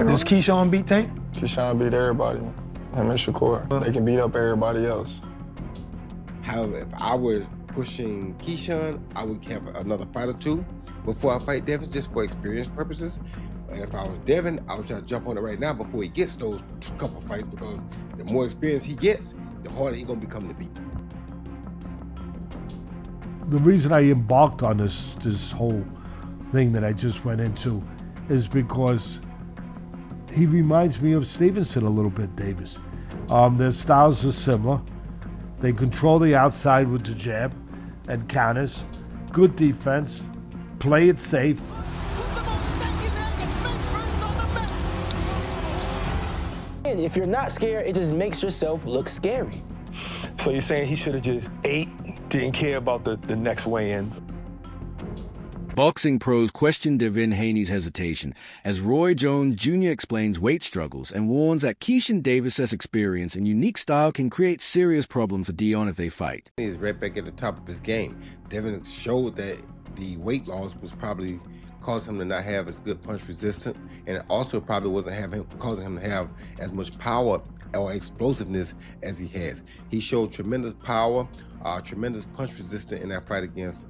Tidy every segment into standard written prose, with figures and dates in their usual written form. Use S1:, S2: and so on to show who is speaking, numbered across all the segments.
S1: Does Keyshawn beat Tank?
S2: Keyshawn beat everybody. Him and Shakur. They can beat up everybody else.
S3: However, if I were pushing Keyshawn, I would have another fight or two before I fight Devin, just for experience purposes. And if I was Devin, I would try to jump on it right now before he gets those couple fights, because the more experience he gets, the harder he's gonna become to beat.
S4: The reason I embarked on this whole thing that I just went into is because he reminds me of Stevenson a little bit, Davis. Their styles are similar. They control the outside with the jab and counters. Good defense. Play it safe.
S5: And if you're not scared, it just makes yourself look scary.
S2: So you're saying he should have just ate, didn't care about the next weigh-in?
S6: Boxing pros question Devin Haney's hesitation as Roy Jones Jr. explains weight struggles and warns that Keyshawn Davis' experience and unique style can create serious problems for Dion if they fight.
S3: He's right back at the top of his game. Devin showed that the weight loss was probably causing him to not have as good punch resistance, and it also probably wasn't causing him to have as much power or explosiveness as he has. He showed tremendous power, tremendous punch resistance in that fight against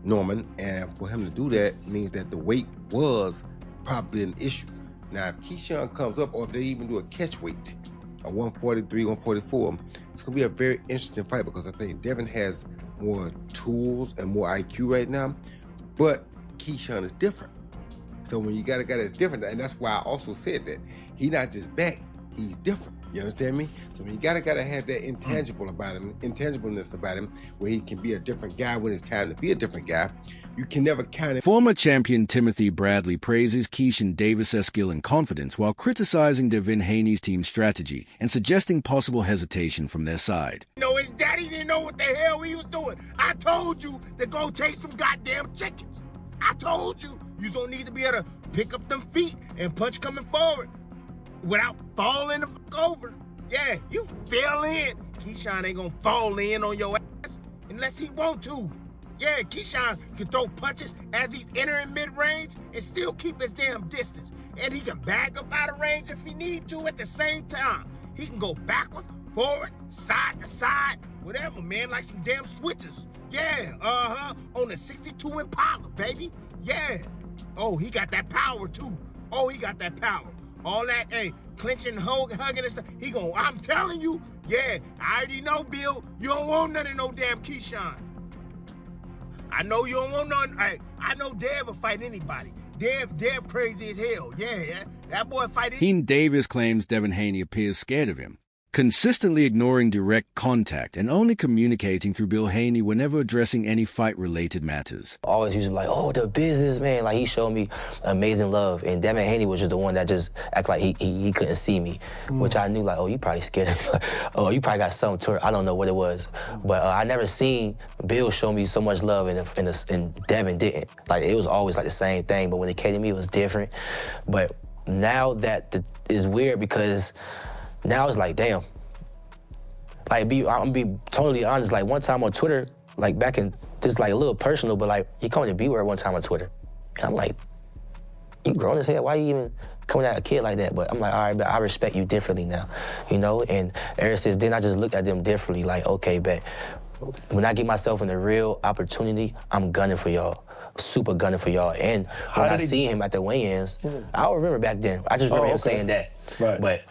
S3: Norman, and for him to do that means that the weight was probably an issue. Now, if Keyshawn comes up, or if they even do a catch weight, a 143, 144, it's gonna be a very interesting fight, because I think Devin has more tools and more IQ right now, but Keyshawn is different. So when you got a guy that's different, and that's why I also said that he's not just back, he's different. You understand me? So when you got a guy that has that intangibleness about him, where he can be a different guy when it's time to be a different guy, you can never count it.
S6: Former champion Timothy Bradley praises Keyshawn Davis' skill and confidence while criticizing Devin Haney's team strategy and suggesting possible hesitation from their side.
S7: No, his daddy didn't know what the hell he was doing. I told you to go chase some goddamn chickens. I told you, you don't need to be able to pick up them feet and punch coming forward without falling the fuck over. Yeah, you fell in. Keyshawn ain't gonna fall in on your ass unless he want to. Yeah, Keyshawn can throw punches as he's entering mid-range and still keep his damn distance. And he can back up out of range if he need to at the same time. He can go backwards, forward, side to side, whatever, man, like some damn switches. Yeah, on the 62 Impala, baby. Yeah. Oh, he got that power, too. Oh, he got that power. All that, hey, clinching, hugging and stuff. He gon', I'm telling you, yeah, I already know, Bill, you don't want none of no damn Keyshawn. I know you don't want none. Hey, I know Dev will fight anybody. Dev crazy as hell. Yeah, that boy fight anybody.
S6: Davis claims Devin Haney appears scared of him, consistently ignoring direct contact and only communicating through Bill Haney whenever addressing any fight-related matters.
S5: Always used to be like, oh, the business, man. Like, he showed me amazing love. And Devin Haney was just the one that just act like he couldn't see me, which I knew, like, oh, you probably scared of me. Oh, you probably got something to her. I don't know what it was. But I never seen Bill show me so much love and Devin didn't. Like, it was always like the same thing, but when it came to me, it was different. But now that is weird, because now it's like, damn. Like, I'm gonna be totally honest. Like, one time on Twitter, like back in, this is like a little personal, but like, he called me B-word one time on Twitter. And I'm like, you grown as hell, why you even coming at a kid like that? But I'm like, all right, but I respect you differently now, you know? And ever since then, I just looked at them differently, like, okay, bet. When I get myself in a real opportunity, I'm gunning for y'all, super gunning for y'all. And when I see him at the weigh-ins, I don't remember back then. I just remember him saying that.
S2: Right.
S5: But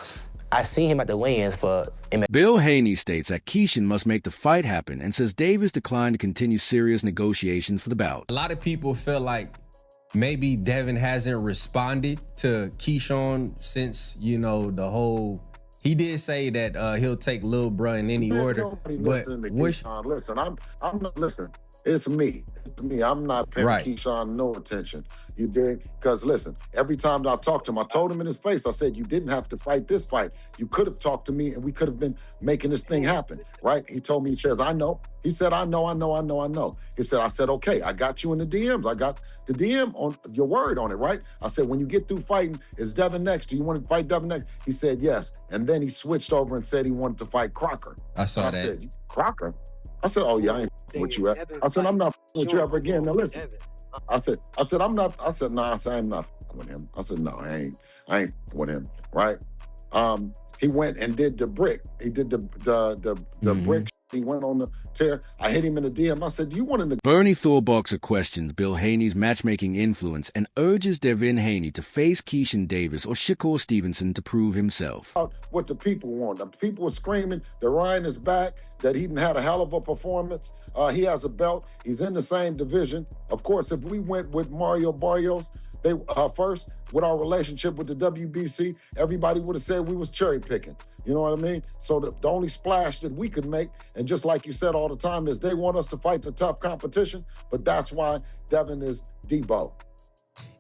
S5: I seen him at the weigh-ins for...
S6: Bill Haney states that Keyshawn must make the fight happen and says Davis declined to continue serious negotiations for the bout.
S8: A lot of people feel like maybe Devin hasn't responded to Keyshawn since, you know, the whole... He did say that he'll take Lil Bruh in any order, but...
S9: Listen, I'm not, listen, it's me. It's me. I'm not paying Keyshawn no attention. You dig? Because listen, every time that I talked to him, I told him in his face, I said, you didn't have to fight this fight. You could have talked to me and we could have been making this thing happen, right? He told me, he says, I know. He said, I know. He said, I said, okay, I got you in the DMs. I got the DM on your word on it, right? I said, when you get through fighting, is Devin next? Do you want to fight Devin next? He said, yes. And then he switched over and said he wanted to fight Crocker.
S8: I saw that.
S9: I said, Crocker? I said, oh yeah, I ain't with you. I said, I'm not with you ever again. Now listen. I said, I'm not. I said, nah. I said, I'm not with him. I said, no, I ain't with him, right? He went and did the brick. He did the brick. He went on the tear. I hit him in the DM. I said, do you want to...
S6: Bernie Thorboxer questions Bill Haney's matchmaking influence and urges Devin Haney to face Keyshawn Davis or Shakur Stevenson to prove himself.
S9: What the people want. The people were screaming that Ryan is back, that he had a hell of a performance. He has a belt. He's in the same division. Of course, if we went with Mario Barrios, they first, with our relationship with the WBC, everybody would have said we was cherry picking. You know what I mean? So the only splash that we could make, and just like you said all the time, is they want us to fight the tough competition, but that's why Devin is Debo.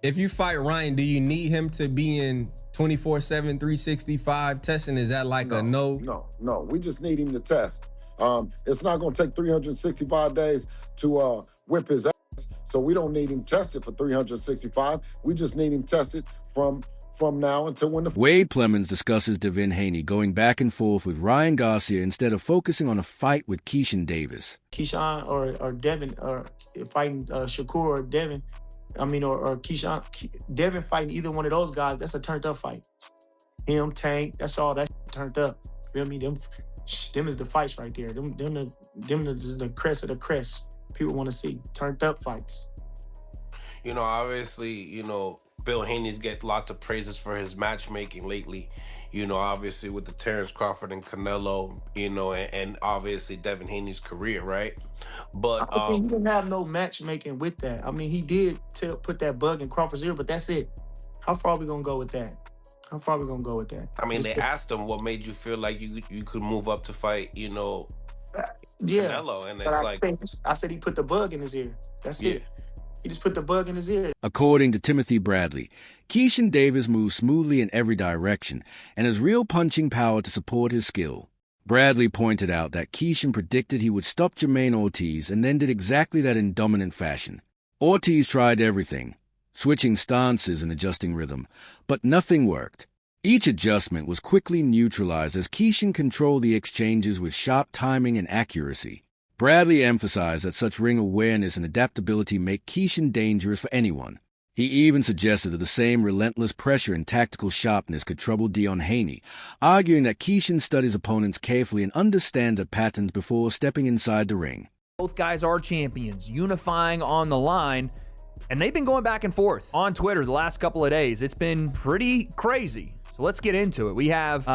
S8: If you fight Ryan, do you need him to be in 24/7, 365 testing? Is that like a no?
S9: No. We just need him to test. It's not going to take 365 days to whip his ass. So we don't need him tested for 365. We just need him tested from now until when the...
S6: Wade Plemons discusses Devin Haney going back and forth with Ryan Garcia instead of focusing on a fight with Keyshawn Davis.
S1: Keyshawn or Devin, or fighting Shakur or Devin, or Keyshawn, Devin fighting either one of those guys, that's a turned up fight. Him, Tank, that's all that turned up. Feel me? Them is the fights right there. Them is the crest of the crest. People want to see turned up fights.
S10: Obviously, Bill Haney's get lots of praises for his matchmaking lately. Obviously with the Terrence Crawford and Canelo, and obviously Devin Haney's career, right? But
S1: I think he didn't have no matchmaking with that. He did put that bug in Crawford's ear, but that's it. How far are we gonna go with that?
S10: They asked him what made you feel like you could move up to fight, Canelo, and
S1: I said he put the bug in his ear. That's it. He just put the bug in his ear.
S6: According to Timothy Bradley, Keyshawn Davis moves smoothly in every direction and has real punching power to support his skill. Bradley pointed out that Keyshawn predicted he would stop Jermaine Ortiz and then did exactly that in dominant fashion. Ortiz tried everything, switching stances and adjusting rhythm, but nothing worked. Each adjustment was quickly neutralized as Keyshawn controlled the exchanges with sharp timing and accuracy. Bradley emphasized that such ring awareness and adaptability make Keyshawn dangerous for anyone. He even suggested that the same relentless pressure and tactical sharpness could trouble Devin Haney, arguing that Keyshawn studies opponents carefully and understands their patterns before stepping inside the ring.
S11: Both guys are champions, unifying on the line, and they've been going back and forth on Twitter the last couple of days. It's been pretty crazy. So let's get into it. We have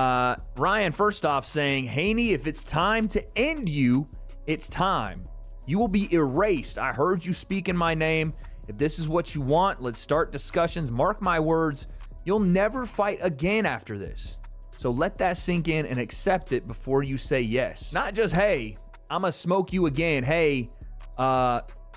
S11: Ryan, first off, saying, Haney, if it's time to end you, it's time. You will be erased. I heard you speak in my name. If this is what you want, let's start discussions. Mark my words, you'll never fight again after this. So let that sink in and accept it before you say yes. Not just, hey, I'm going to smoke you again. Hey,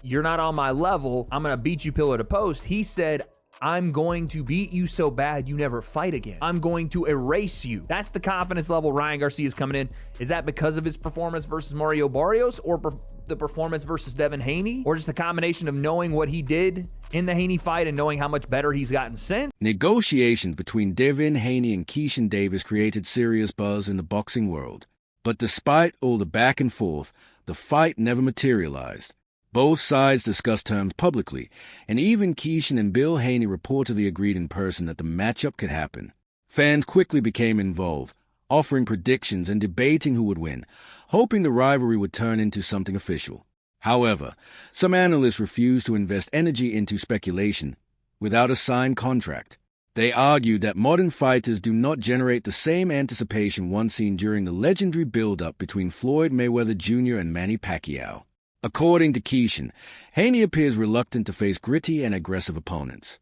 S11: you're not on my level. I'm going to beat you pillar to post. He said, I'm going to beat you so bad you never fight again. I'm going to erase you. That's the confidence level Ryan Garcia is coming in. Is that because of his performance versus Mario Barrios, or the performance versus Devin Haney, or just a combination of knowing what he did in the Haney fight and knowing how much better he's gotten since?
S6: Negotiations between Devin Haney and Keyshawn Davis created serious buzz in the boxing world. But despite all the back and forth, the fight never materialized. Both sides discussed terms publicly, and even Keyshawn and Bill Haney reportedly agreed in person that the matchup could happen. Fans quickly became involved, offering predictions and debating who would win, hoping the rivalry would turn into something official. However, some analysts refused to invest energy into speculation without a signed contract. They argued that modern fighters do not generate the same anticipation once seen during the legendary build-up between Floyd Mayweather Jr. and Manny Pacquiao. According to Keyshawn, Haney appears reluctant to face gritty and aggressive opponents.